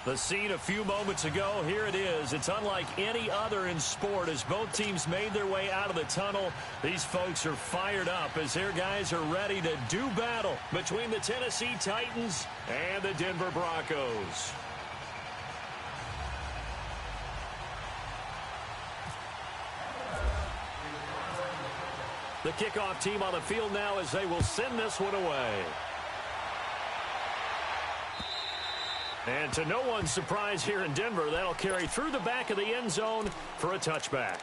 The scene a few moments ago, here it is. It's unlike any other in sport as both teams made their way out of the tunnel. These folks are fired up as their guys are ready to do battle between the Tennessee Titans and the Denver Broncos. The kickoff team on the field now as they will send this one away. And to no one's surprise here in Denver, that'll carry through the back of the end zone for a touchback.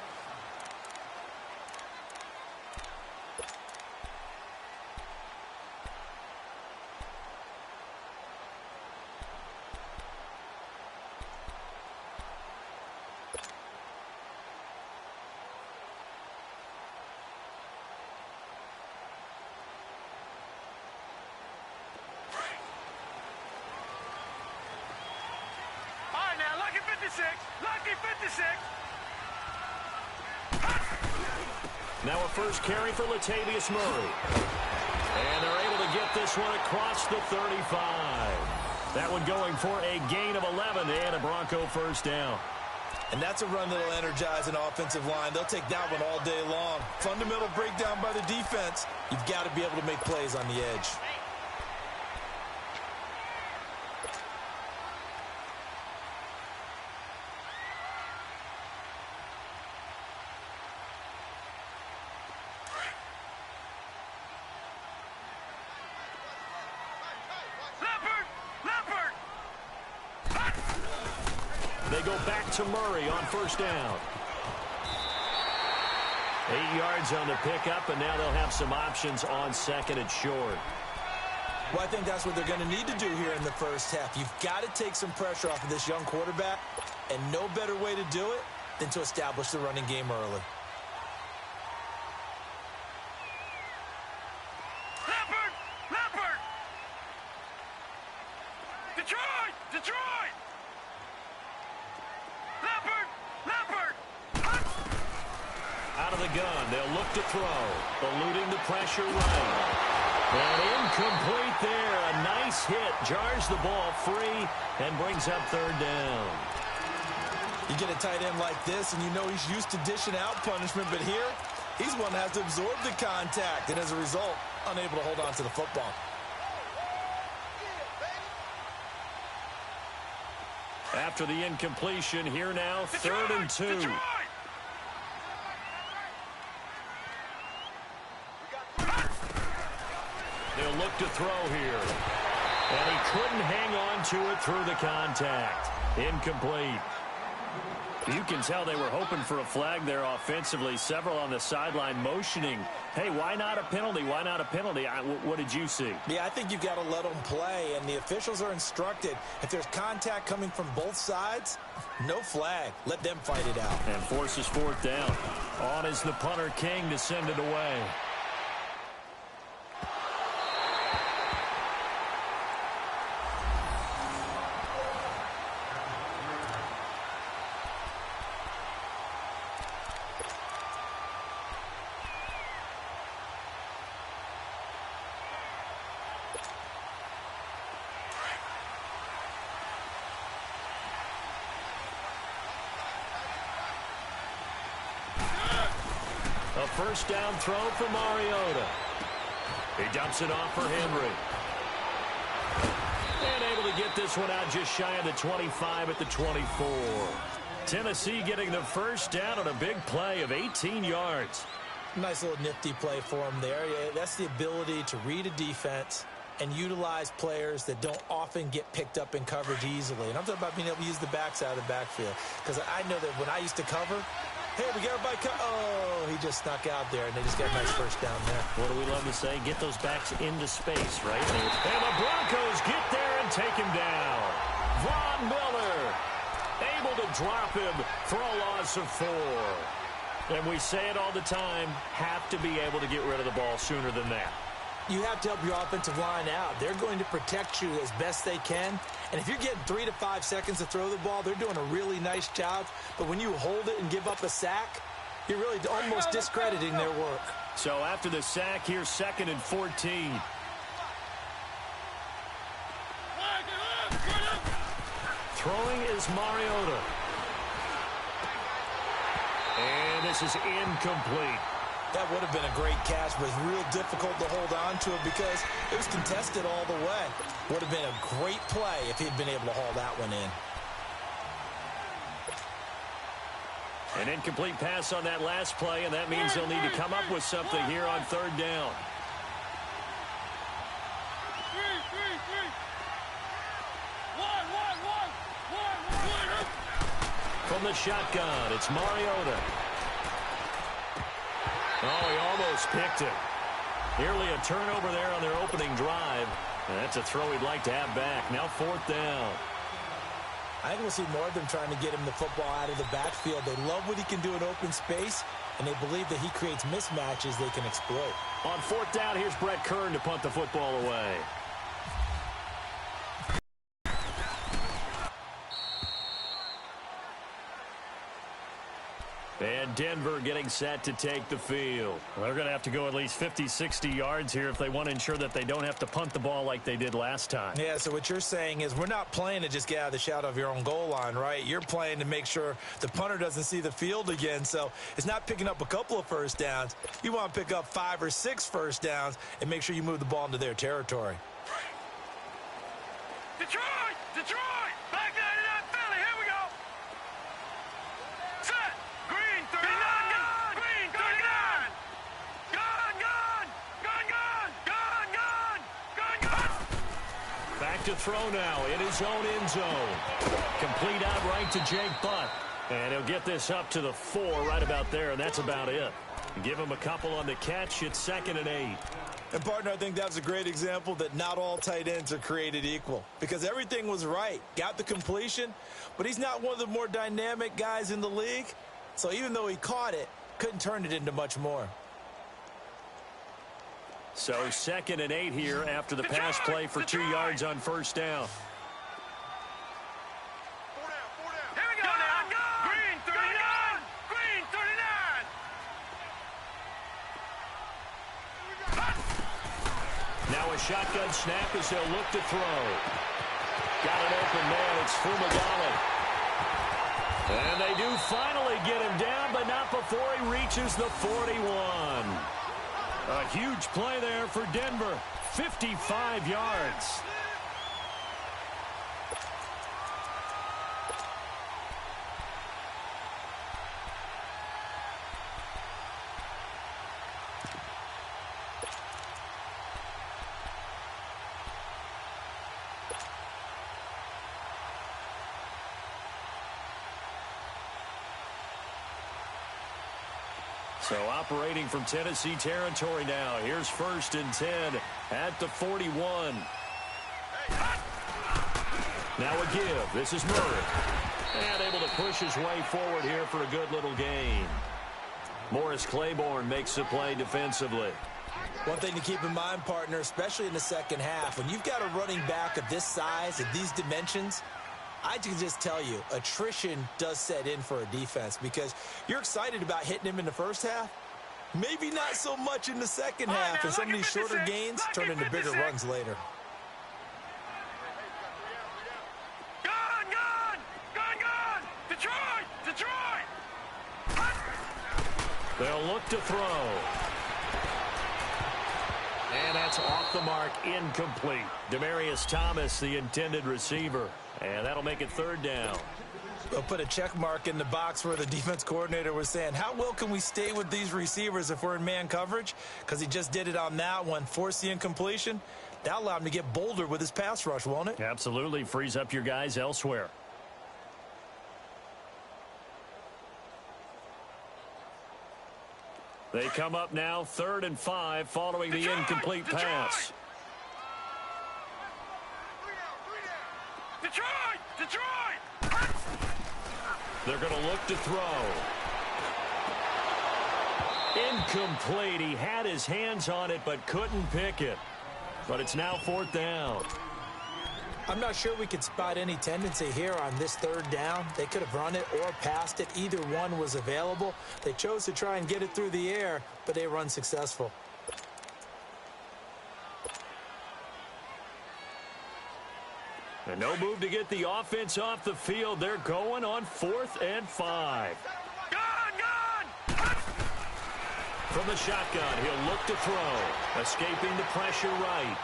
Lucky 56. Now a first carry for Latavius Murray. And they're able to get this one across the 35. That one going for a gain of 11 and a Bronco first down. And that's a run that'll energize an offensive line. They'll take that one all day long. Fundamental breakdown by the defense. You've got to be able to make plays on the edge. They go back to Murray on first down. 8 yards on the pickup, and now they'll have some options on second and short. Well, I think that's what they're going to need to do here in the first half. You've got to take some pressure off of this young quarterback, and no better way to do it than to establish the running game early. Leopard! Detroit! Leopard! Out of the gun, they'll look to throw. Eluding the pressure right. And incomplete there. A nice hit. Jars the ball free and brings up third down. You get a tight end like this, and you know he's used to dishing out punishment, but here, he's one that has to absorb the contact, and as a result, unable to hold on to the football. After the incompletion, here now, third and two. They'll look to throw here. And he couldn't hang on to it through the contact. Incomplete. You can tell they were hoping for a flag there offensively. Several on the sideline motioning. Hey, why not a penalty? Why not a penalty? What did you see? Yeah, I think you've got to let them play, and the officials are instructed. If there's contact coming from both sides, no flag. Let them fight it out. And forces fourth down. On is the punter King to send it away. A first down throw for Mariota. He dumps it off for Henry. And able to get this one out just shy of the 25 at the 24. Tennessee getting the first down on a big play of 18 yards. Nice little nifty play for him there. Yeah, that's the ability to read a defense and utilize players that don't often get picked up in coverage easily. And I'm talking about being able to use the backs out of the backfield. Because I know that when I used to cover, hey, we got everybody oh, he just snuck out there, and they just got a nice first down there. What do we love to say? Get those backs into space, right? And the Broncos get there and take him down. Von Miller able to drop him for a loss of 4. And we say it all the time, have to be able to get rid of the ball sooner than that. You have to help your offensive line out. They're going to protect you as best they can. And if you're getting 3 to 5 seconds to throw the ball, they're doing a really nice job. But when you hold it and give up a sack, you're really almost discrediting their work. So after the sack, here's 2nd and 14. Throwing is Mariota. And this is incomplete. That would have been a great catch, but it's real difficult to hold on to it because it was contested all the way. Would have been a great play if he'd been able to haul that one in. An incomplete pass on that last play, and that means they'll need to come up with something here on third down. From the shotgun, it's Mariota. Oh, he almost picked it. Nearly a turnover there on their opening drive. And that's a throw he'd like to have back. Now fourth down. I think we'll see more of them trying to get him the football out of the backfield. They love what he can do in open space, and they believe that he creates mismatches they can exploit. On fourth down, here's Brett Kern to punt the football away. And Denver getting set to take the field. Well, they're going to have to go at least 50, 60 yards here if they want to ensure that they don't have to punt the ball like they did last time. Yeah, so what you're saying is we're not playing to just get out of the shadow of your own goal line, right? You're playing to make sure the punter doesn't see the field again. So it's not picking up a couple of first downs. You want to pick up 5 or 6 first downs and make sure you move the ball into their territory. Detroit! Detroit! Back 99 Philly, here we go! Set! Green 39! Green 39! Gone, gone! Gone, gone! Gone, gone! Gone, gone! Back to throw now in his own end zone. Complete out right to Jake Butt. And he'll get this up to the 4 right about there, and that's about it. Give him a couple on the catch. It's 2nd and 8. And, partner, I think that's a great example that not all tight ends are created equal because everything was right. Got the completion, but he's not one of the more dynamic guys in the league. So even though he caught it, couldn't turn it into much more. So 2nd and 8 here after the pass play for 2 yards on first down. Here we go now! Green 39! Green 39! Now a shotgun snap as they'll look to throw. Got an open man. It's Fumagalli. And they do finally get him down, but not before he reaches the 41. A huge play there for Denver. 55 yards. So operating from Tennessee territory now. Here's 1st and 10 at the 41. Now a give. This is Murray. And able to push his way forward here for a good little gain. Morris Claiborne makes the play defensively. One thing to keep in mind, partner, especially in the second half, when you've got a running back of this size, of these dimensions, I can just tell you, attrition does set in for a defense because you're excited about hitting him in the first half. Maybe not so much in the second half, and some of these shorter gains turn into bigger runs later. Gone, gone! Gone, gone! Detroit! Detroit! They'll look to throw. And that's off the mark, incomplete. Demaryius Thomas, the intended receiver. And that'll make it 3rd down. They'll put a check mark in the box where the defense coordinator was saying, how well can we stay with these receivers if we're in man coverage? Because he just did it on that one, forced the incompletion. That'll allow him to get bolder with his pass rush, won't it? Absolutely. Frees up your guys elsewhere. They come up now 3rd and 5 following the incomplete pass. Detroit! Detroit! They're going to look to throw. Incomplete. He had his hands on it but couldn't pick it. But it's now 4th down. I'm not sure we could spot any tendency here on this 3rd down. They could have run it or passed it. Either one was available. They chose to try and get it through the air, but they were unsuccessful. And no move to get the offense off the field. They're going on 4th and 5. From the shotgun, he'll look to throw. Escaping the pressure right.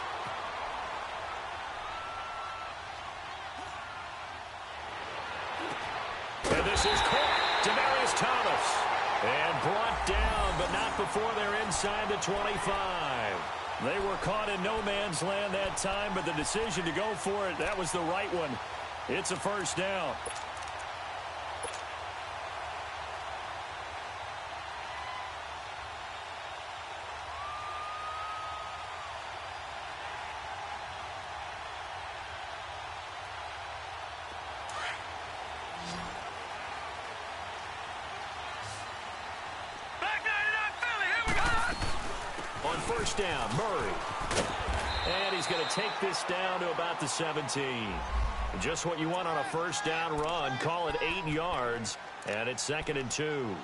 And this is caught. Demaryius Thomas. And brought down, but not before they're inside the 25. They were caught in no man's land that time, but the decision to go for it, that was the right one. It's a first down. First down, Murray. And he's going to take this down to about the 17. Just what you want on a first down run. Call it 8 yards, and it's 2nd and 2.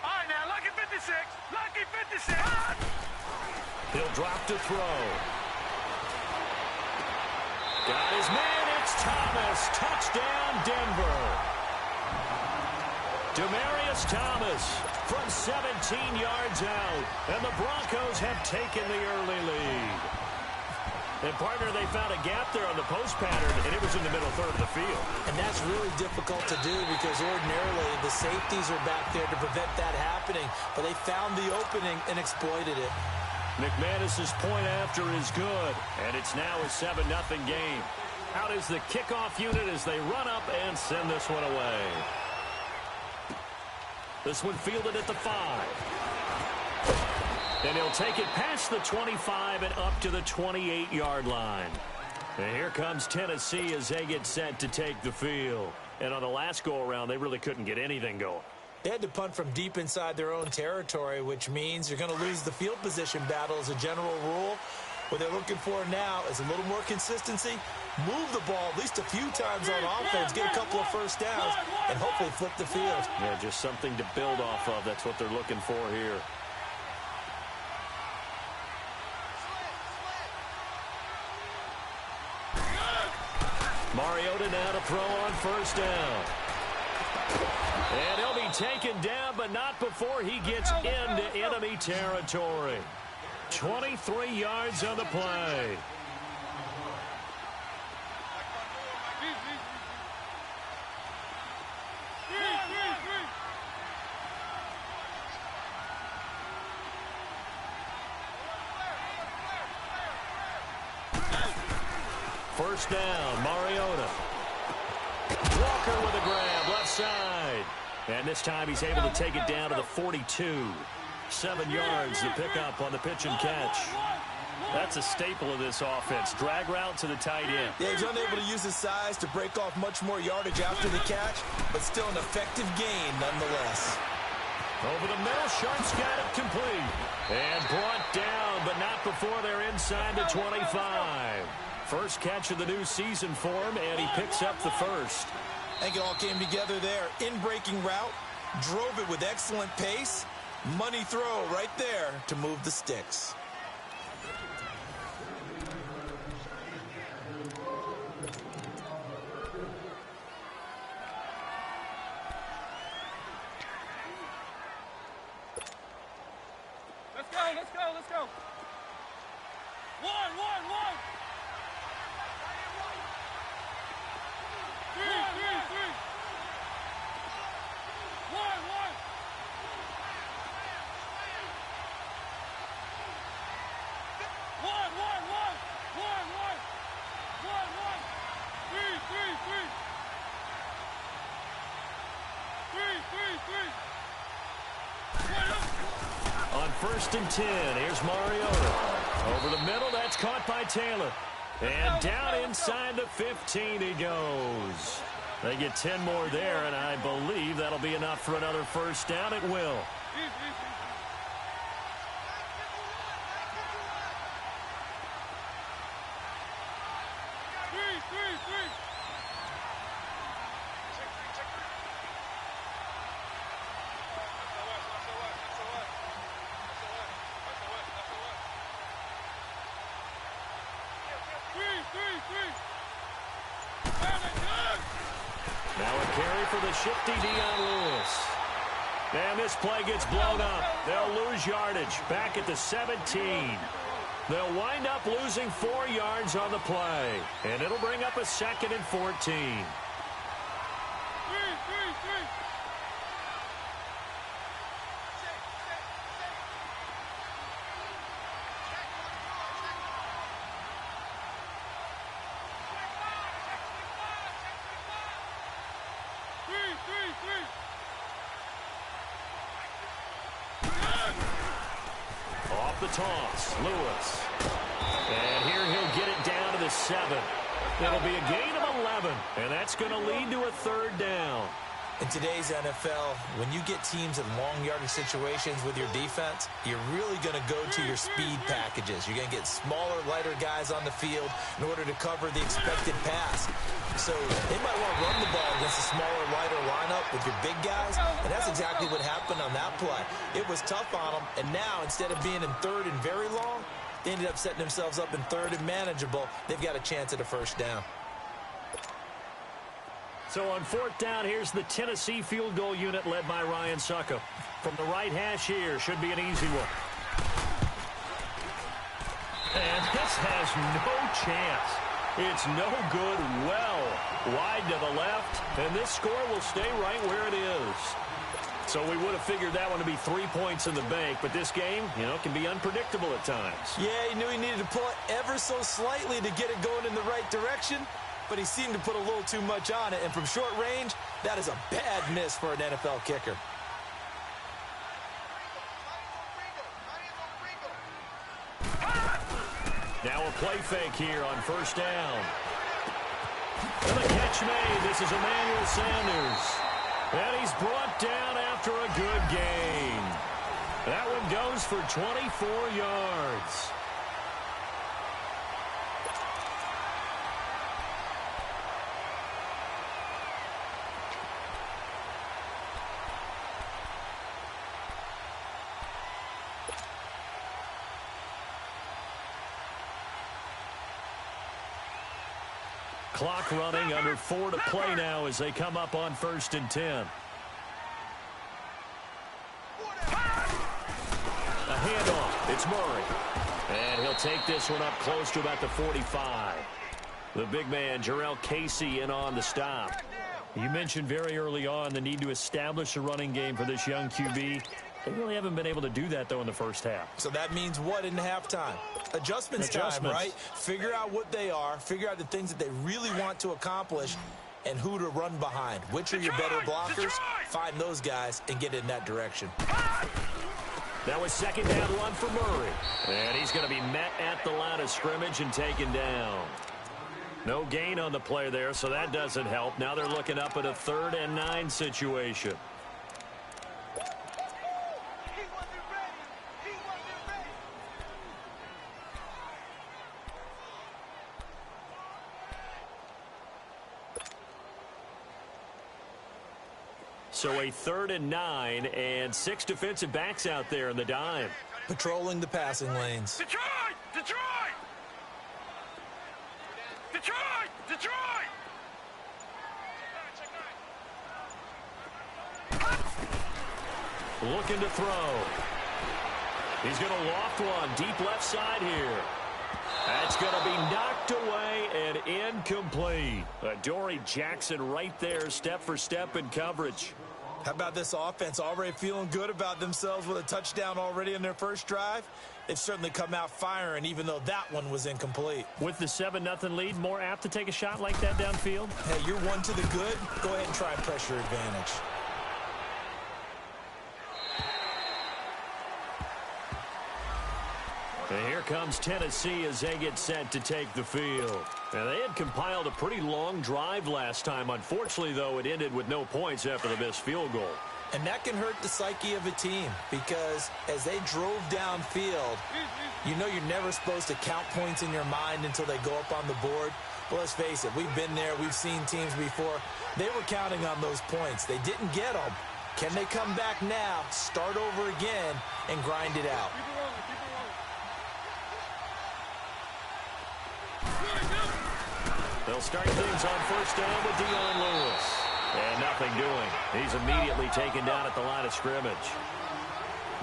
All right, now, lucky 56. Lucky 56. He'll drop to throw. Got his man, it's Thomas. Touchdown, Denver. Demaryius Thomas from 17 yards out. And the Broncos have taken the early lead. And, partner, they found a gap there on the post pattern, and it was in the middle third of the field. And that's really difficult to do because ordinarily the safeties are back there to prevent that happening. But they found the opening and exploited it. McManus's point after is good, and it's now a 7-0 game. Out is the kickoff unit as they run up and send this one away. This one fielded at the 5. And he'll take it past the 25 and up to the 28-yard line. And here comes Tennessee as they get set to take the field. And on the last go-around, they really couldn't get anything going. They had to punt from deep inside their own territory, which means you're going to lose the field position battle as a general rule. What they're looking for now is a little more consistency, move the ball at least a few times on offense, get a couple of first downs, and hopefully flip the field. Yeah, just something to build off of. That's what they're looking for here. Mariota now to throw on first down. And he'll be taken down, but not before he gets into enemy territory. 23 yards on the play. First down, Mariota. Walker with a grab, left side. And this time he's able to take it down to the 42. 7 yards to pick up on the pitch and catch. That's a staple of this offense. Drag route to the tight end. Yeah, he's unable to use his size to break off much more yardage after the catch, but still an effective gain nonetheless. Over the middle, Sharp's got it complete. And brought down, but not before they're inside the 25. First catch of the new season for him, and he picks up the first. I think it all came together there. In-breaking route, drove it with excellent pace. Money throw right there to move the sticks. Let's go, let's go, let's go. One. 3. 1. 3. On 1st and 10, here's Mariota. Over the middle, that's caught by Taylor. And down inside the 15 he goes. They get 10 more there, and I believe that'll be enough for another first down. It will. carry for the shifty Dion Lewis. And this play gets blown up. They'll lose yardage back at the 17. They'll wind up losing 4 yards on the play. And it'll bring up a 2nd and 14. Off the toss, Lewis. And here he'll get it down to the 7. It'll be a gain of 11, and that's going to lead to a 3rd down. In today's NFL, when you get teams in long yardage situations with your defense, you're really going to go to your speed packages. You're going to get smaller, lighter guys on the field in order to cover the expected pass. So they might want to run the ball against a smaller, lighter lineup with your big guys, and that's exactly what happened on that play. It was tough on them, and now instead of being in 3rd and very long, they ended up setting themselves up in 3rd and manageable. They've got a chance at a 1st down. So on 4th down, here's the Tennessee field goal unit led by Ryan Suckup. From the right hash here, should be an easy one. And this has no chance. It's no good, well wide to the left, and this score will stay right where it is. So we would have figured that one to be 3 points in the bank, but this game, can be unpredictable at times. Yeah, he knew he needed to pull it ever so slightly to get it going in the right direction, but he seemed to put a little too much on it, and from short range, that is a bad miss for an NFL kicker. Now a play fake here on 1st down. And the catch made. This is Emmanuel Sanders. And he's brought down after a good gain. That one goes for 24 yards. Clock running, under 4 to play now as they come up on 1st and 10. A handoff. It's Murray. And he'll take this one up close to about the 45. The big man, Jarrell Casey, in on the stop. You mentioned very early on the need to establish a running game for this young QB. They really haven't been able to do that, though, in the first half. So that means what in halftime? Adjustments time, right? Figure out what they are, figure out the things that they really want to accomplish, and who to run behind. Which are your better blockers? Find those guys and get in that direction. That was 2nd down run for Murray. And he's going to be met at the line of scrimmage and taken down. No gain on the play there, so that doesn't help. Now they're looking up at a 3rd and 9 situation. So a 3rd and 9 and 6 defensive backs out there in the dime. Patrolling the passing lanes. Detroit! Detroit! Detroit! Detroit! Looking to throw. He's going to loft one deep left side here. That's going to be knocked away and incomplete. Adoree Jackson right there, step for step in coverage. How about this offense already feeling good about themselves with a touchdown already in their first drive? They've certainly come out firing, even though that one was incomplete. With the 7-0 lead, more apt to take a shot like that downfield? Hey, you're one to the good. Go ahead and try and press your advantage. And here comes Tennessee as they get set to take the field. Now, they had compiled a pretty long drive last time. Unfortunately, though, it ended with no points after the missed field goal. And that can hurt the psyche of a team because as they drove downfield, you know you're never supposed to count points in your mind until they go up on the board. But let's face it, we've been there. We've seen teams before. They were counting on those points. They didn't get them. Can they come back now, start over again, and grind it out? They'll start things on 1st down with Dion Lewis. And nothing doing. He's immediately taken down at the line of scrimmage.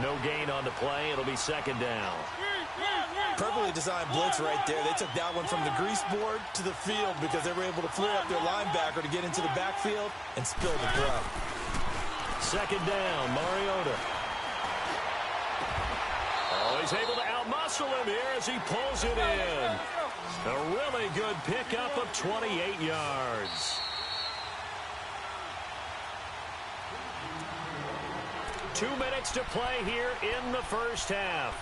No gain on the play. It'll be second down. Perfectly designed blitz right there. They took that one from the grease board to the field because they were able to flare up their linebacker to get into the backfield and spill the play. Second down, Mariota. Oh, he's able to outmuscle him here as he pulls it in. A really good pickup of 28 yards. 2 minutes to play here in the first half.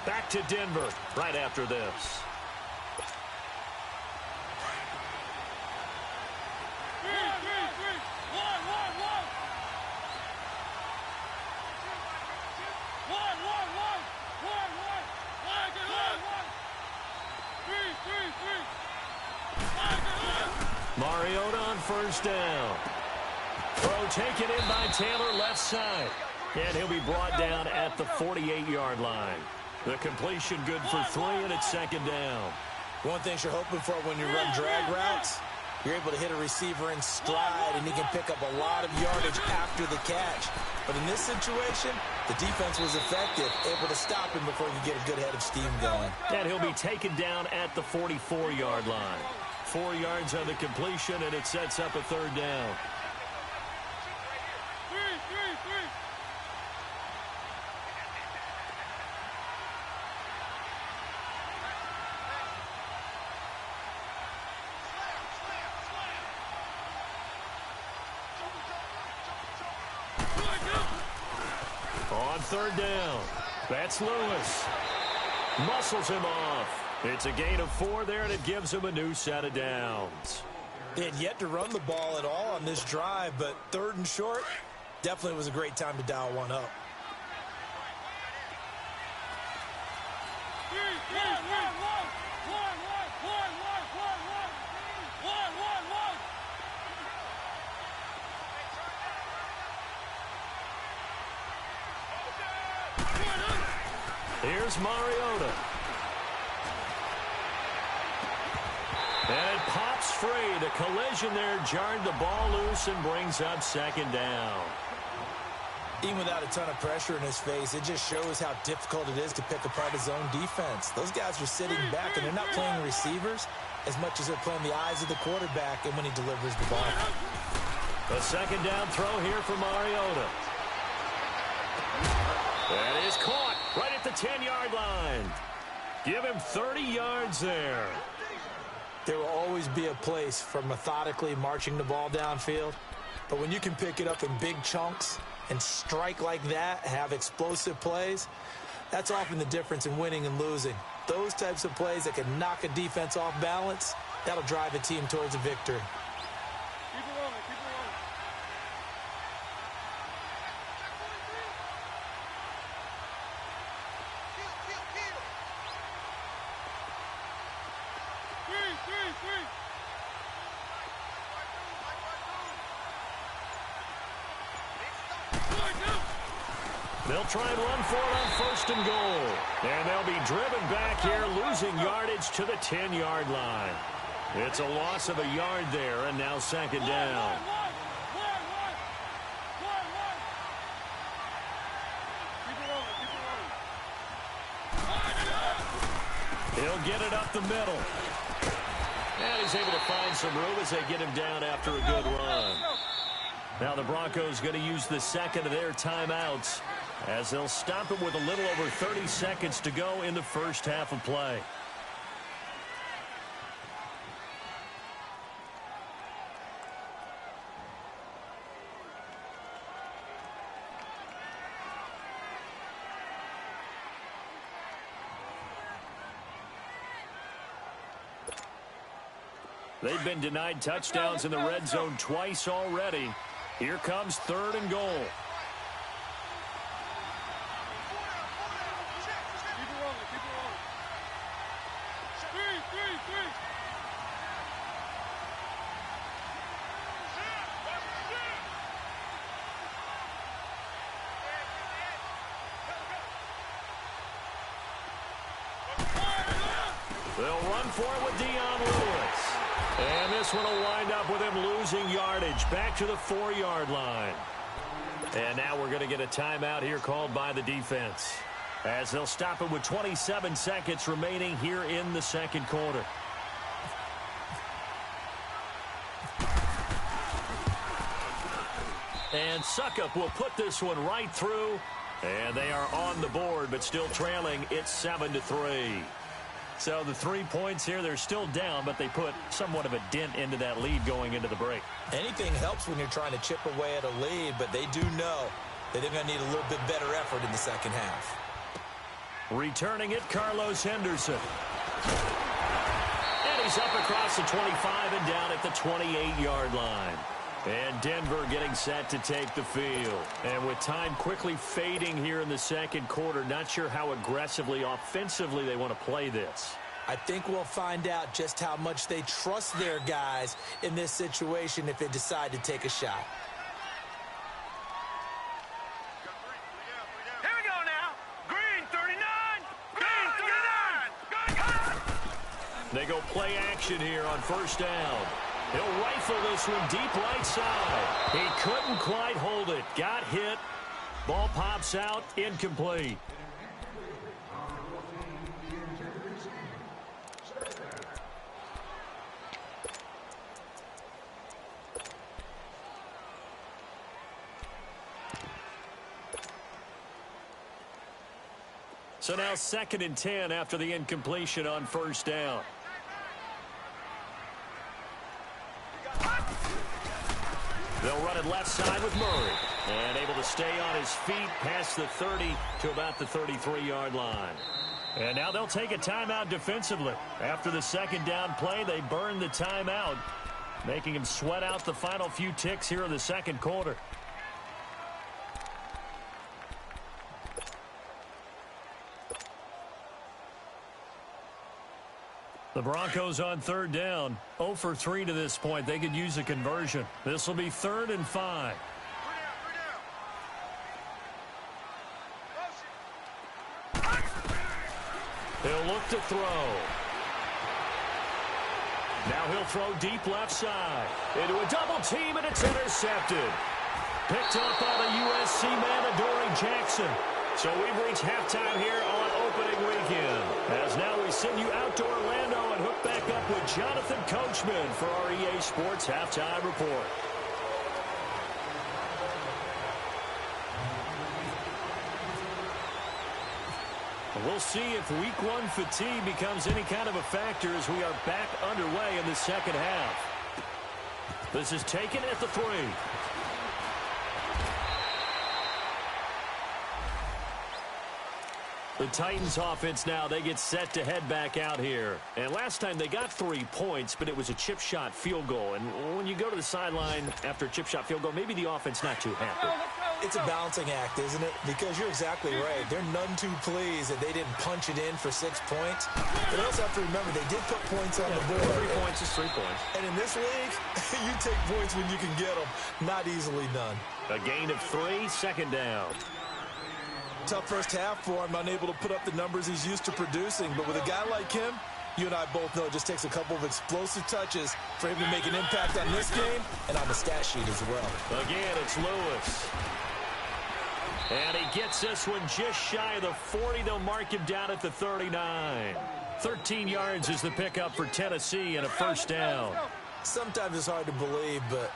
Back to Denver right after this. Mariota on first down. Throw taken in by Taylor left side. And he'll be brought down at the 48-yard line. The completion good for 3, and it's second down. One thing you're hoping for when you run drag routes, you're able to hit a receiver in stride, and he can pick up a lot of yardage after the catch. But in this situation, the defense was effective, able to stop him before you get a good head of steam going. And he'll be taken down at the 44-yard line. 4 yards on the completion, and it sets up a third down. On third down, that's Lewis. Muscles him off. It's a gain of 4 there, and it gives him a new set of downs. They had yet to run the ball at all on this drive, but third and short, definitely was a great time to dial one up. Here's Mariota. And it pops free. The collision there jarred the ball loose and brings up second down. Even without a ton of pressure in his face, it just shows how difficult it is to pick apart his own defense. Those guys are sitting back, and they're not playing receivers as much as they're playing the eyes of the quarterback and when he delivers the ball. A second down throw here for Mariota. That is caught right at the 10-yard line. Give him 30 yards there. There will always be a place for methodically marching the ball downfield. But when you can pick it up in big chunks and strike like that, have explosive plays, that's often the difference in winning and losing. Those types of plays that can knock a defense off balance, that'll drive a team towards a victory. They'll try and run for it on first and goal. And they'll be driven back here, losing yardage to the 10-yard line. It's a loss of a yard there, and now second down. He'll get it up the middle. And he's able to find some room as they get him down after a good run. Now the Broncos going to use the second of their timeouts as they'll stop it with a little over 30 seconds to go in the first half of play. They've been denied touchdowns in the red zone twice already. Here comes third and goal. They'll run for it with Dion Lewis. And this one will wind up with him losing yardage back to the 4-yard line. And now we're going to get a timeout here called by the defense, as they'll stop it with 27 seconds remaining here in the second quarter. And Suckup will put this one right through. And they are on the board, but still trailing. It's 7-3. So the 3 points here, they're still down, but they put somewhat of a dent into that lead going into the break. Anything helps when you're trying to chip away at a lead, but they do know that they're going to need a little bit better effort in the second half. Returning it, Carlos Henderson. And he's up across the 25 and down at the 28-yard line. And Denver getting set to take the field. And with time quickly fading here in the second quarter, not sure how aggressively, offensively they want to play this. I think we'll find out just how much they trust their guys in this situation if they decide to take a shot. Here we go now. Green 39. Green 39. They go play action here on first down. He'll rifle this one deep right side. He couldn't quite hold it. Got hit. Ball pops out. Incomplete. So now 2nd and 10 after the incompletion on first down. They'll run it left side with Murray. And able to stay on his feet past the 30 to about the 33-yard line. And now they'll take a timeout defensively. After the second down play, they burn the timeout, making him sweat out the final few ticks here in the second quarter. The Broncos on third down, 0 for 3 to this point. They could use a conversion. This will be 3rd and 5. He'll look to throw. Now he'll throw deep left side. Into a double team, and it's intercepted. Picked up by the USC man, Adoree Jackson. So we've reached halftime here on opening weekend. As now we send you out to Orlando and hook back up with Jonathan Coachman for our EA Sports Halftime Report. We'll see if week 1 fatigue becomes any kind of a factor as we are back underway in the second half. This is taken at the 3. The Titans offense now, they get set to head back out here. And last time they got 3 points, but it was a chip shot field goal. And when you go to the sideline after a chip shot field goal, maybe the offense not too happy. It's a balancing act, isn't it? Because you're exactly right. They're none too pleased that they didn't punch it in for 6 points. But also have to remember, they did put points on the board. 3 points is 3 points. And in this league, you take points when you can get them. Not easily done. A gain of 3, 2nd down. Tough first half for him, unable to put up the numbers he's used to producing. But with a guy like him, you and I both know it just takes a couple of explosive touches for him to make an impact on this game and on the stat sheet as well. Again, it's Lewis. And he gets this one just shy of the 40. They'll mark him down at the 39. 13 yards is the pickup for Tennessee and a first down. Sometimes it's hard to believe, but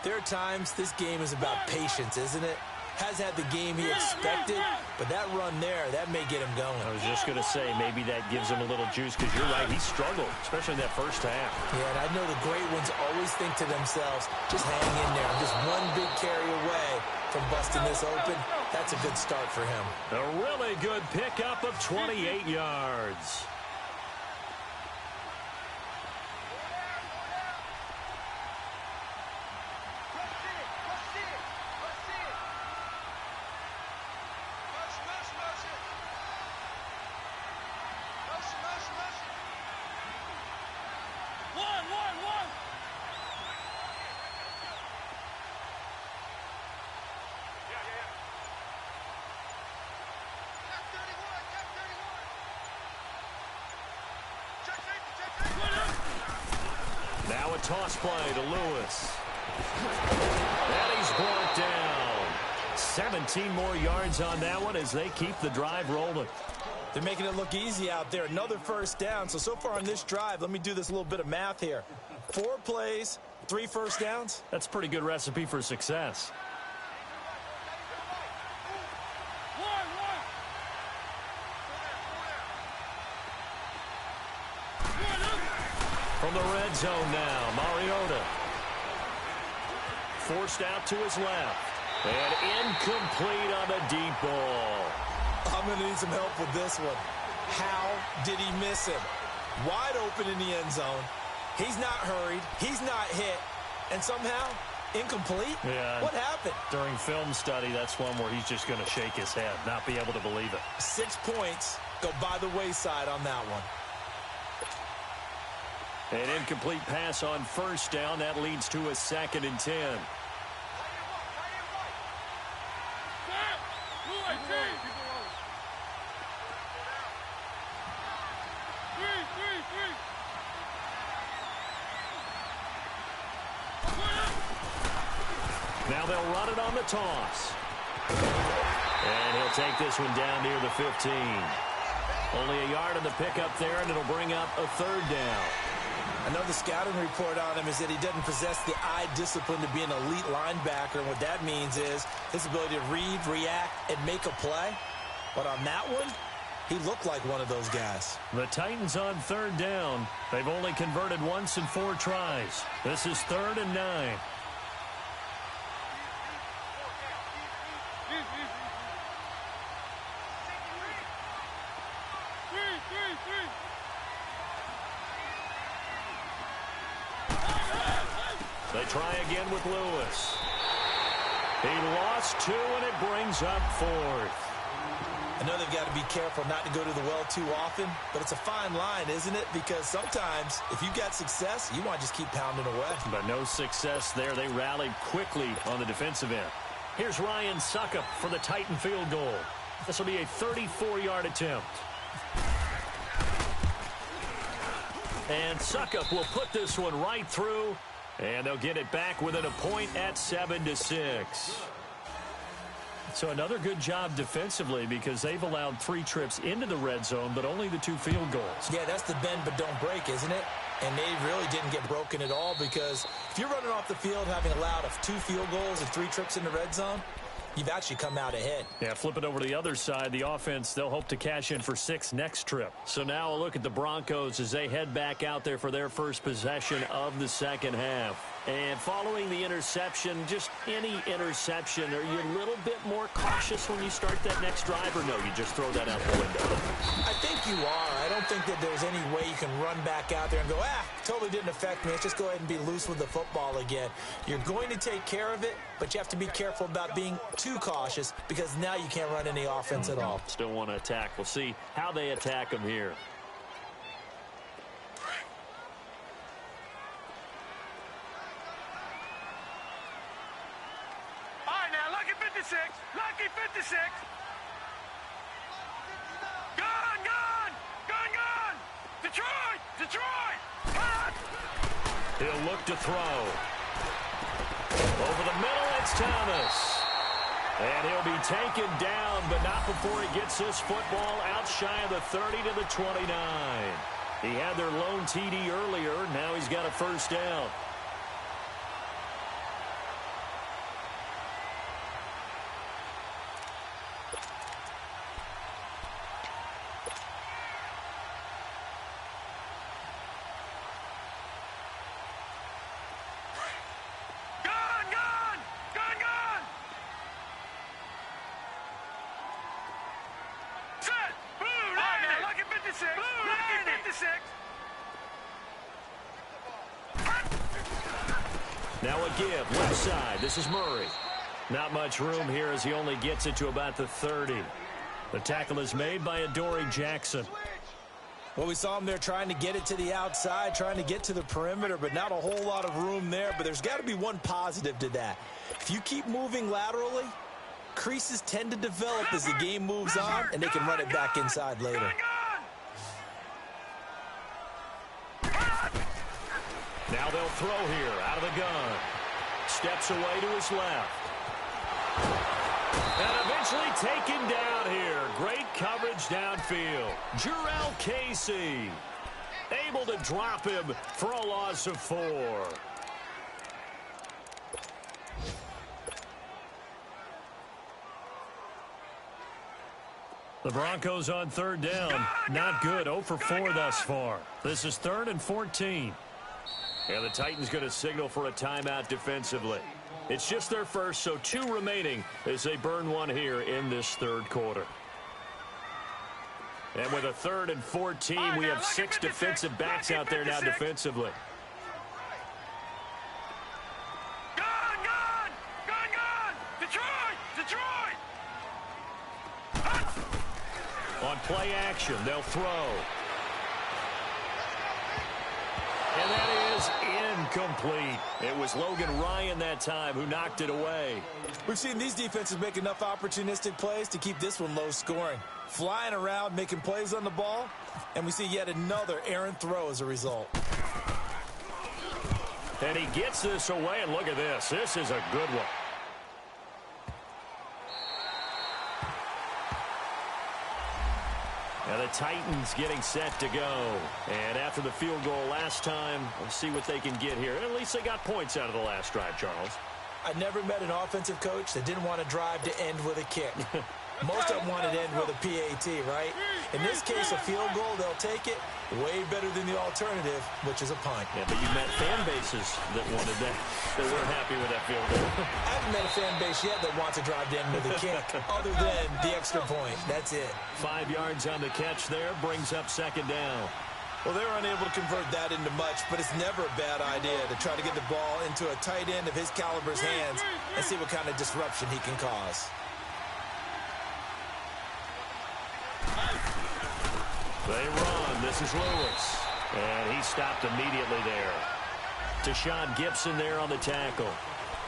there are times this game is about patience, isn't it? Has had the game he expected, but that run there, that may get him going. I was just going to say, maybe that gives him a little juice, because you're right, he struggled, especially in that first half. Yeah, and I know the great ones always think to themselves, just hang in there. I'm just one big carry away from busting this open. That's a good start for him. A really good pickup of 28 yards. Now a toss play to Lewis. And he's brought down. 17 more yards on that one as they keep the drive rolling. They're making it look easy out there. Another first down. So far on this drive, let me do this little bit of math here. 4 plays, 3 first downs. That's a pretty good recipe for success. From the red zone now, Mariota. Forced out to his left. And incomplete on a deep ball. I'm going to need some help with this one. How did he miss him? Wide open in the end zone. He's not hurried. He's not hit. And somehow, incomplete? Yeah. What happened? During film study, that's one where he's just going to shake his head, not be able to believe it. 6 points go by the wayside on that one. An incomplete pass on first down. That leads to a 2nd and 10. Now they'll run it on the toss. And he'll take this one down near the 15. Only a yard on the pickup there, and it'll bring up a 3rd down. Another scouting report on him is that he doesn't possess the eye discipline to be an elite linebacker. And what that means is his ability to read, react, and make a play. But on that one, he looked like one of those guys. The Titans on 3rd down. They've only converted once in 4 tries. This is 3rd and 9. They try again with Lewis. He lost 2, and it brings up 4th. I know they've got to be careful not to go to the well too often, but it's a fine line, isn't it? Because sometimes, if you've got success, you want to just keep pounding away. But no success there. They rallied quickly on the defensive end. Here's Ryan Suckup for the Titan field goal. This will be a 34-yard attempt. And Suckup will put this one right through. And they'll get it back within a point at 7-6. So another good job defensively because they've allowed 3 trips into the red zone, but only the 2 field goals. Yeah, that's the bend but don't break, isn't it? And they really didn't get broken at all because if you're running off the field having allowed 2 field goals and 3 trips in the red zone, you've actually come out ahead. Yeah, flip it over to the other side. The offense, they'll hope to cash in for 6 next trip. So now a look at the Broncos as they head back out there for their first possession of the second half. And following the interception, just any interception, are you a little bit more cautious when you start that next drive, or no, you just throw that out the window? I think you are. I don't think that there's any way you can run back out there and go, totally didn't affect me. Let's just go ahead and be loose with the football again. You're going to take care of it, but you have to be careful about being too cautious because now you can't run any offense at all. Still want to attack. We'll see how they attack them here. Lucky 56. Gone. Detroit. He'll look to throw. Over the middle, it's Thomas. And he'll be taken down, but not before he gets this football out shy of the 30 to the 29. He had their lone TD earlier. Now he's got a first down. Now a give, left side. This is Murray. Not much room here as he only gets it to about the 30. The tackle is made by Adoree Jackson. Well, we saw him there trying to get it to the outside, trying to get to the perimeter, but not a whole lot of room there. But there's got to be one positive to that. If you keep moving laterally, creases tend to develop as the game moves on, and they can run it back inside later. Now they'll throw here out of the gun. Steps away to his left. And eventually taken down here. Great coverage downfield. Jurrell Casey able to drop him for a loss of 4. The Broncos on third down. Not good. 0 for 4 thus far. This is 3rd and 14. And the Titans going to signal for a timeout defensively. It's just their first, so 2 remaining as they burn one here in this third quarter. And with a 3rd and 14, we have 6 defensive backs out there now defensively. On play action, they'll throw. And that is incomplete. It was Logan Ryan that time who knocked it away. We've seen these defenses make enough opportunistic plays to keep this one low scoring. Flying around, making plays on the ball, and we see yet another errant throw as a result. And he gets this away, and look at this. This is a good one. Now the Titans getting set to go. And after the field goal last time, let's see what they can get here. At least they got points out of the last drive, Charles. I never met an offensive coach that didn't want to drive to end with a kick. Most of them wanted to end with a PAT, right? In this case, a field goal, they'll take it. Way better than the alternative, which is a punt. Yeah, but you met fan bases that wanted that. They weren't happy with that field goal. I haven't met a fan base yet that wants to drive to end with a kick, other than the extra point. That's it. 5 yards on the catch there, brings up 2nd down. Well, they were unable to convert that into much, but it's never a bad idea to try to get the ball into a tight end of his caliber's hands and see what kind of disruption he can cause. They run. This is Lewis. And he stopped immediately there. Deshaun Gibson there on the tackle.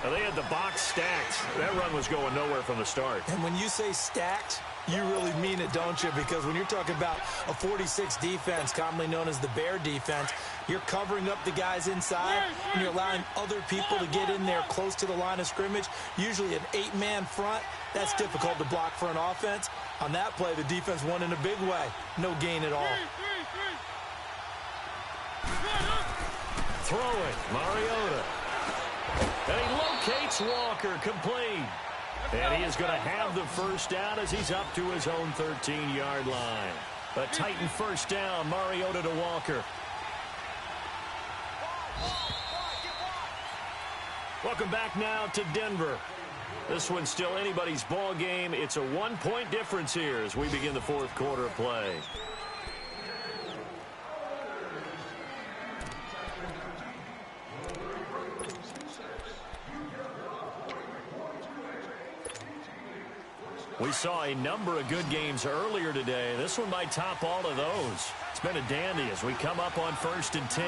Now they had the box stacked. That run was going nowhere from the start. And when you say stacked, you really mean it, don't you? Because when you're talking about a 46 defense, commonly known as the Bear defense, you're covering up the guys inside, and you're allowing other people to get in there close to the line of scrimmage, usually an 8-man front. That's difficult to block for an offense. On that play, the defense won in a big way. No gain at all. Throwing, Mariota. And he locates Walker, complete. And he is going to have the first down as he's up to his own 13-yard line. A Titan first down, Mariota to Walker. Welcome back now to Denver. This one's still anybody's ball game. It's a 1-point difference here as we begin the fourth quarter of play. We saw a number of good games earlier today. This one might top all of those. It's been a dandy as we come up on 1st and 10.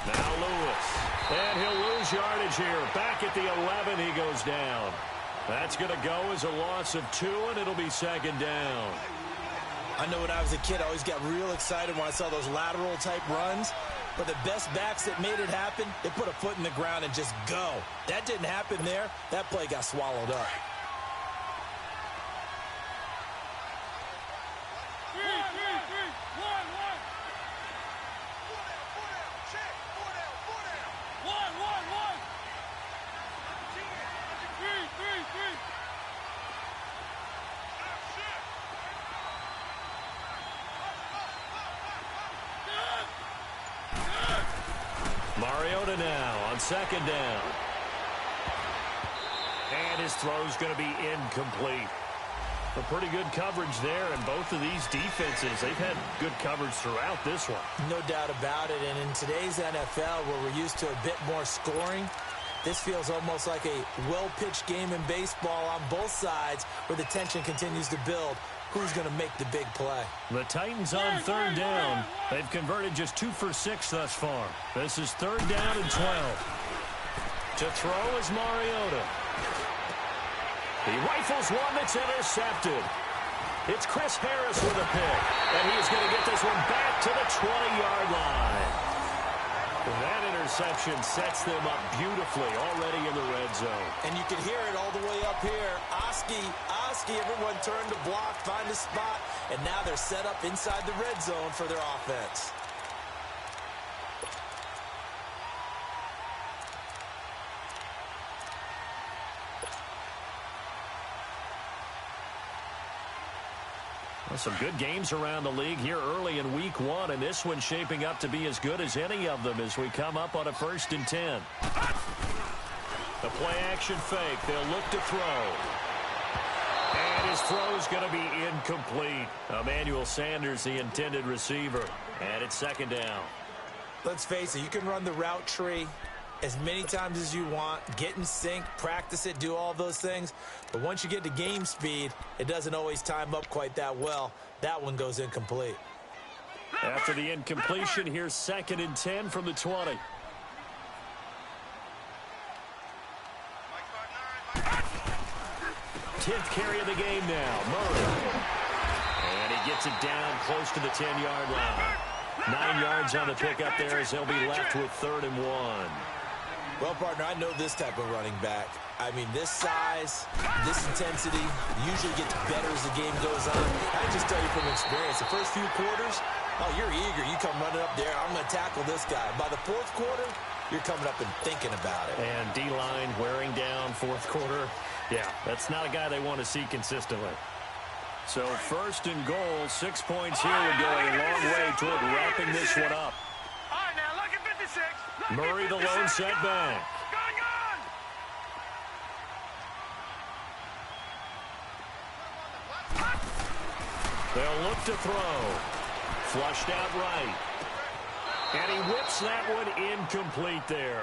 Now Lewis. And he'll lose yardage here. Back at the 11, he goes down. That's going to go as a loss of 2, and it'll be 2nd down. I know when I was a kid, I always got real excited when I saw those lateral-type runs. But the best backs that made it happen, they put a foot in the ground and just go. That didn't happen there. That play got swallowed up. Mariota now on 2nd down. And his throw's going to be incomplete. A pretty good coverage there, and both of these defenses, they've had good coverage throughout this one. No doubt about it, and in today's NFL, where we're used to a bit more scoring, this feels almost like a well-pitched game in baseball on both sides where the tension continues to build. Who's going to make the big play? The Titans on 3rd down. They've converted just 2 for 6 thus far. This is 3rd down and 12. To throw is Mariota. He rifles one that's intercepted. It's Chris Harris with a pick. And he's going to get this one back to the 20-yard line. That interception sets them up beautifully already in the red zone. And you can hear it all the way up here. Oski, everyone turned to block, find a spot, and now they're set up inside the red zone for their offense. Well, some good games around the league here early in week 1, and this one's shaping up to be as good as any of them as we come up on a 1st and 10. The play-action fake. They'll look to throw. And his throw's going to be incomplete. Emmanuel Sanders, the intended receiver. And it's 2nd down. Let's face it, you can run the route tree as many times as you want, get in sync, practice it, do all those things. But once you get to game speed, it doesn't always time up quite that well. That one goes incomplete. After the incompletion, here's 2nd and 10 from the 20. Tenth carry of the game now, Murray. And he gets it down close to the 10-yard line. 9 yards on the pickup there as they'll be left with 3rd and 1. Well, partner, I know this type of running back. I mean, this size, this intensity usually gets better as the game goes on. I just tell you from experience, the first few quarters, oh, you're eager. You come running up there, I'm going to tackle this guy. By the 4th quarter, you're coming up and thinking about it. And D-line wearing down 4th quarter. Yeah, that's not a guy they want to see consistently. So 1st and goal, 6 points here would go a long way toward wrapping this one up. All right, now, look at 56. Murray the lone setback. They'll look to throw. Flushed out right. And he whips that one incomplete there.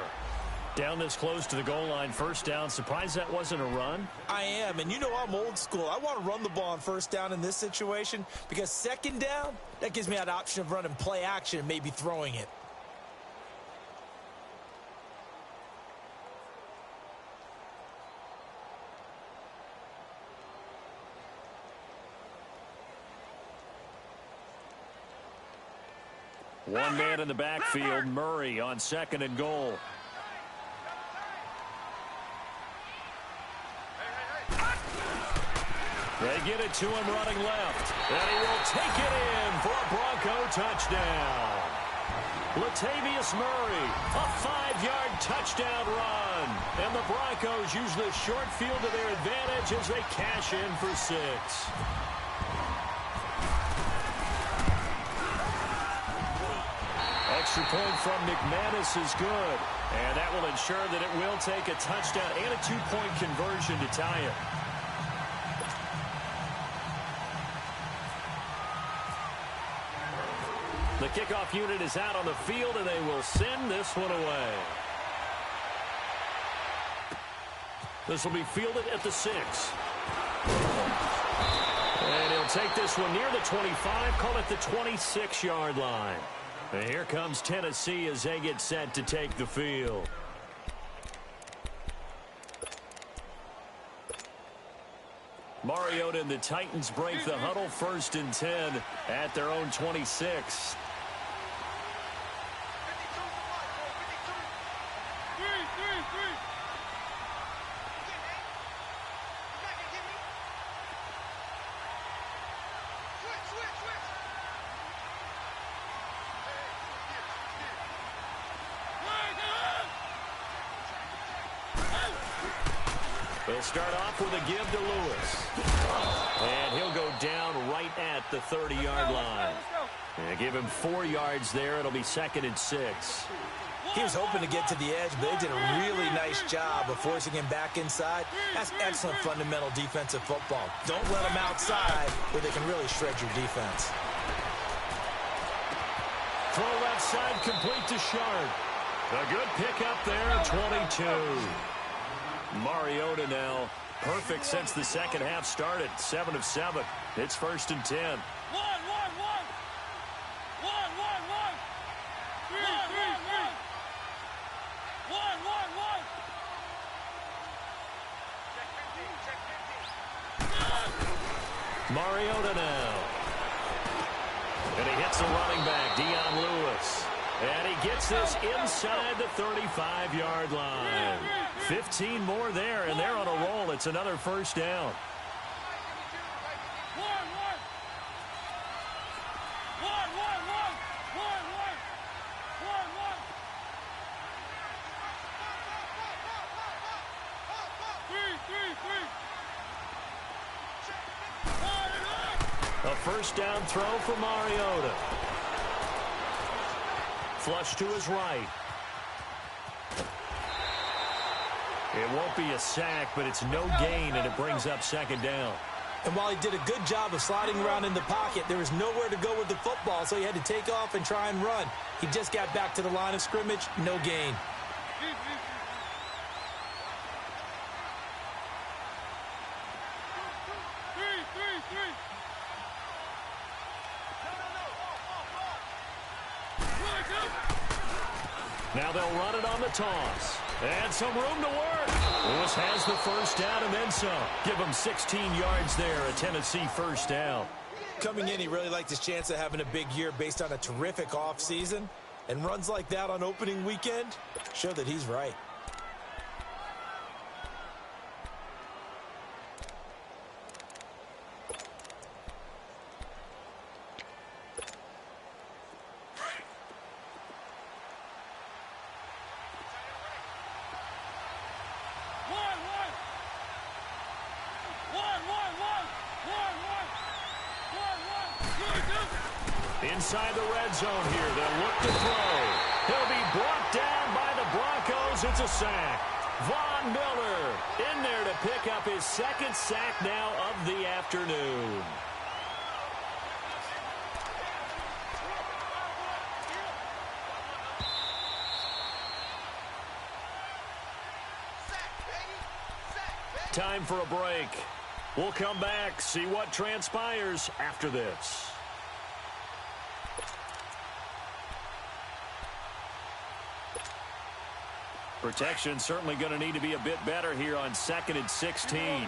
Down this close to the goal line, 1st down. Surprised that wasn't a run? I am, and you know I'm old school. I want to run the ball on 1st down in this situation because 2nd down, that gives me that option of running play action and maybe throwing it. One man in the backfield, Murray on 2nd and goal. They get it to him running left. And he will take it in for a Bronco touchdown. Latavius Murray, a 5-yard touchdown run. And the Broncos use the short field to their advantage as they cash in for 6. Extra point from McManus is good. And that will ensure that it will take a touchdown and a 2-point conversion to tie it. The kickoff unit is out on the field, and they will send this one away. This will be fielded at the 6. And he'll take this one near the 25, call it the 26-yard line. And here comes Tennessee as they get set to take the field. Mariota and the Titans break the huddle, 1st and 10 at their own 26. They'll start off with a give to Lewis. And he'll go down right at the 30-yard line. And give him 4 yards there. It'll be 2nd and 6. He was hoping to get to the edge, but they did a really nice job of forcing him back inside. That's excellent fundamental defensive football. Don't let him outside where they can really shred your defense. Throw left side complete to Sharp. A good pickup there, 22. Mariota now perfect since the 2nd half started. 7 of 7. It's 1st and 10. Mariota now. And he hits the running back, Dion Lewis. And he gets this inside the 35-yard line. 15 more there, and they're on a roll. It's another first down. A first down throw for Mariota. Flush to his right. It won't be a sack, but it's no gain, and it brings up second down. And while he did a good job of sliding around in the pocket, there was nowhere to go with the football, so he had to take off and try and run. He just got back to the line of scrimmage, no gain. Now they'll run it on the toss. And some room to work. Lewis has the first down and then some. Give him 16 yards there, a Tennessee first down. Coming in, he really liked his chance of having a big year based on a terrific offseason. And runs like that on opening weekend show that he's right. Inside the red zone here, they'll look to throw. He'll be brought down by the Broncos. It's a sack. Von Miller in there to pick up his second sack now of the afternoon. Time for a break. We'll come back, see what transpires after this. Protection certainly going to need to be a bit better here on 2nd and 16.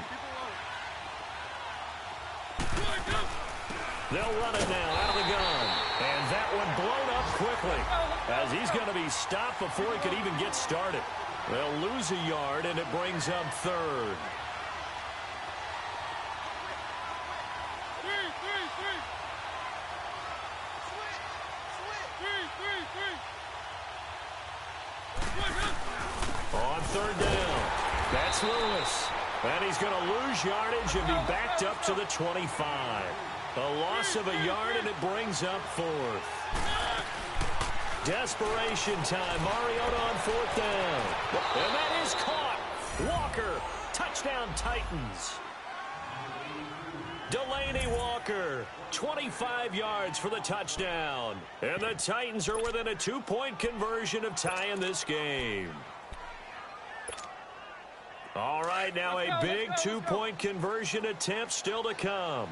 They'll run it now out of the gun. And that one blown up quickly as he's going to be stopped before he could even get started. They'll lose a yard, and it brings up third. On third down, that's Lewis. And he's going to lose yardage and be backed up to the 25. A loss of a yard, and it brings up fourth. Desperation time. Mariota on fourth down. And that is caught. Walker, touchdown Titans. Delaney Walker, 25 yards for the touchdown. And the Titans are within a 2-point conversion of tying this game. All right, now a big 2-point conversion attempt still to come.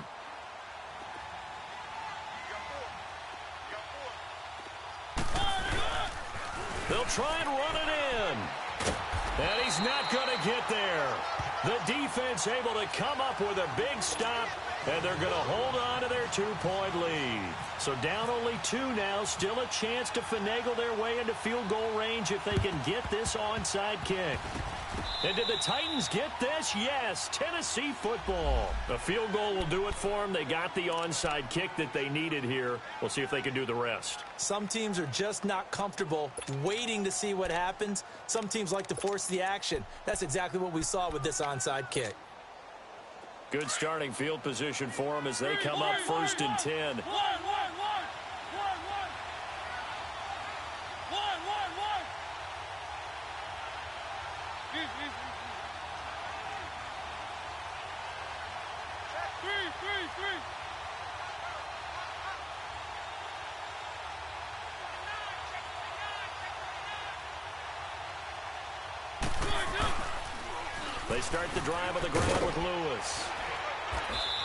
They'll try and run it in. And he's not going to get there. The defense able to come up with a big stop, and they're going to hold on to their 2-point lead. So down only 2 now, still a chance to finagle their way into field goal range if they can get this onside kick. And did the Titans get this? Yes, Tennessee football. A field goal will do it for them. They got the onside kick that they needed here. We'll see if they can do the rest. Some teams are just not comfortable waiting to see what happens. Some teams like to force the action. That's exactly what we saw with this onside kick. Good starting field position for them as they come up 1st and 10. They start the drive on the ground with Lewis.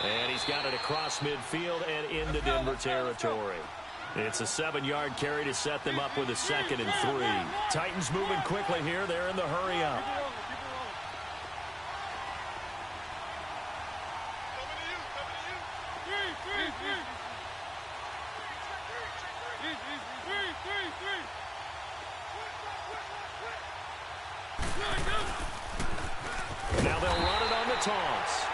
And he's got it across midfield and into Denver territory. It's a 7-yard carry to set them up with a 2nd and 3. Titans moving quickly here. They're in the hurry up. toss.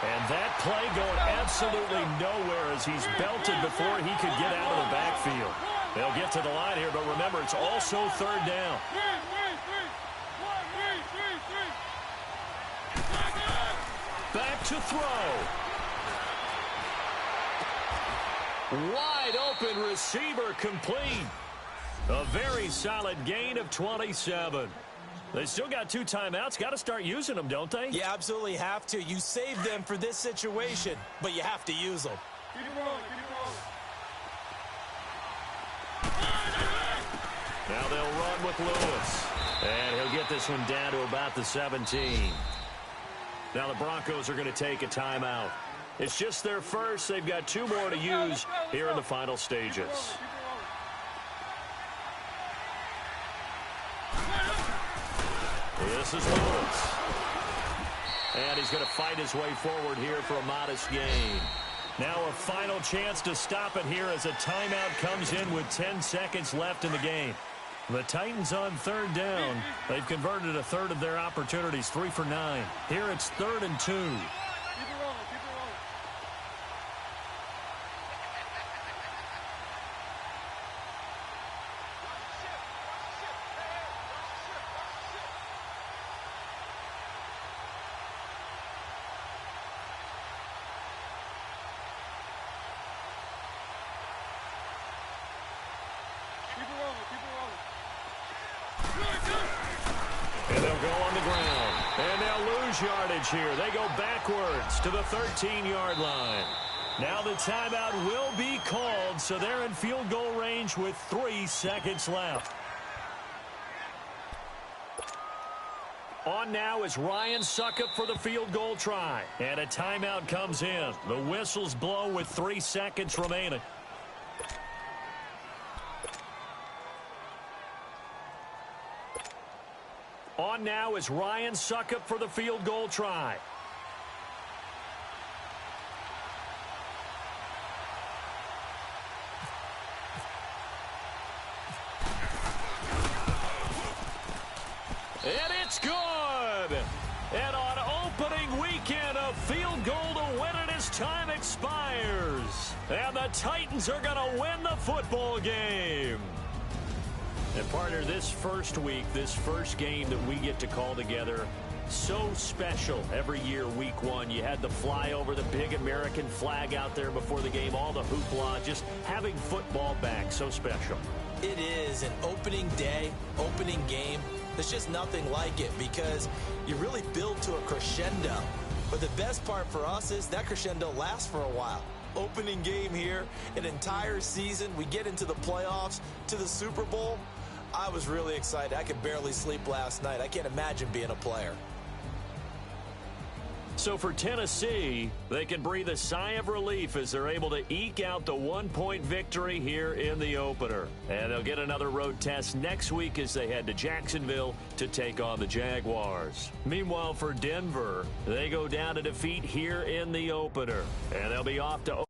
And that play going absolutely nowhere as he's belted before he could get out of the backfield. They'll get to the line here, but remember, it's also third down. Back to throw. Wide open receiver complete. A very solid gain of 27. They still got 2 timeouts. Got to start using them, don't they? You absolutely have to. You save them for this situation, but you have to use them. Keep it rolling, keep it rolling. Now they'll run with Lewis. And he'll get this one down to about the 17. Now the Broncos are going to take a timeout. It's just their first. They've got 2 more to use here in the final stages. This is Lewis. And he's going to fight his way forward here for a modest gain. Now a final chance to stop it here as a timeout comes in with 10 seconds left in the game. The Titans on third down. They've converted a third of their opportunities, 3 for 9. Here it's 3rd and 2. Keep it rolling, keep it rolling. And they'll go on the ground. And they'll lose yardage here. They go backwards to the 13-yard line. Now the timeout will be called, so they're in field goal range with 3 seconds left. On now is Ryan Suckup for the field goal try. And a timeout comes in. The whistles blow with 3 seconds remaining. On now is Ryan Suckup for the field goal try. And it's good. And on opening weekend, a field goal to win it as time expires. And the Titans are going to win the football game. And, partner, this first week, this first game that we get to call together, so special every year, week 1. You had the flyover, the big American flag out there before the game, all the hoopla, just having football back, so special. It is an opening day, opening game. There's just nothing like it because you really build to a crescendo. But the best part for us is that crescendo lasts for a while. Opening game here, an entire season. We get into the playoffs, to the Super Bowl. I was really excited. I could barely sleep last night. I can't imagine being a player. So for Tennessee, they can breathe a sigh of relief as they're able to eke out the 1-point victory here in the opener. And they'll get another road test next week as they head to Jacksonville to take on the Jaguars. Meanwhile, for Denver, they go down to defeat here in the opener. And they'll be off to